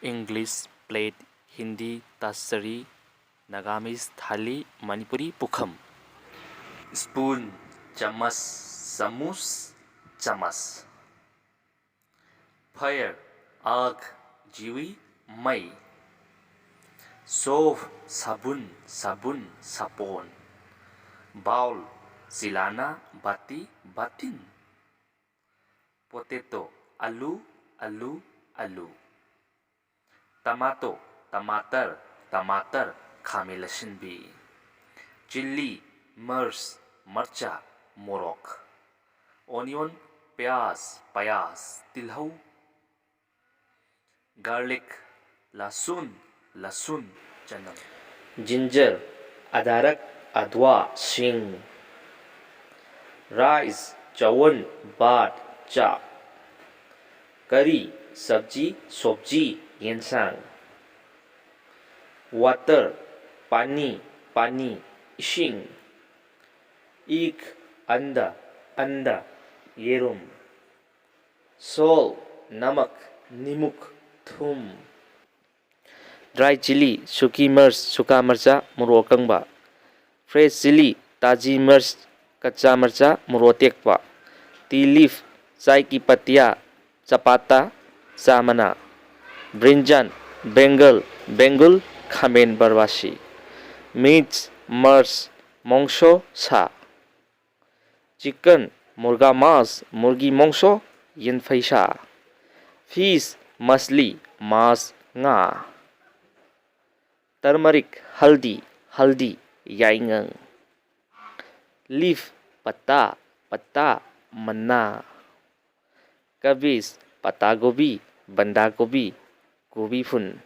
English plate, Hindi tasari, Nagamise thali, Manipuri pukham. Spoon, chamas, samus, chamas. Fire, आग, जीवी, मई. Soap, sabun, sabun, sapon. Bowl, silana, bati, batin. Potato, alu, alu, alu. Tomato, tamatar, tamatar, khamil asinbi. Chili, mers, marcha, morok. Onion, pyaz, payas, tilhau. Garlic, lasun, lasun, chanam. Ginger, adarak, adwa, sing. Rice, chawan, bat, chap. Curry, sabji, sobji, yensang. Water, pani, pani, ishing. Egg, anda, anda, yerum. Salt, namak, nimuk, thum. Dry chili, suki mirs, suka marcha, muro kangba. Fresh chili, taji mirs, kacha marcha, muro tekpa. Tea leaf, chai ki patiya, chapata, chamana. Brinjan, bengal, bengul, khamen barwashi. Meats, mirs, mongsho, sa. Chicken, murga mas, murgi mongsho, yin faisha. Fish, masli, mas, nga. Turmeric, haldi, haldi, yaingang. Leaf, pata, pata, manna. Cabbage, pata gobi, banda gobi, gobi fun.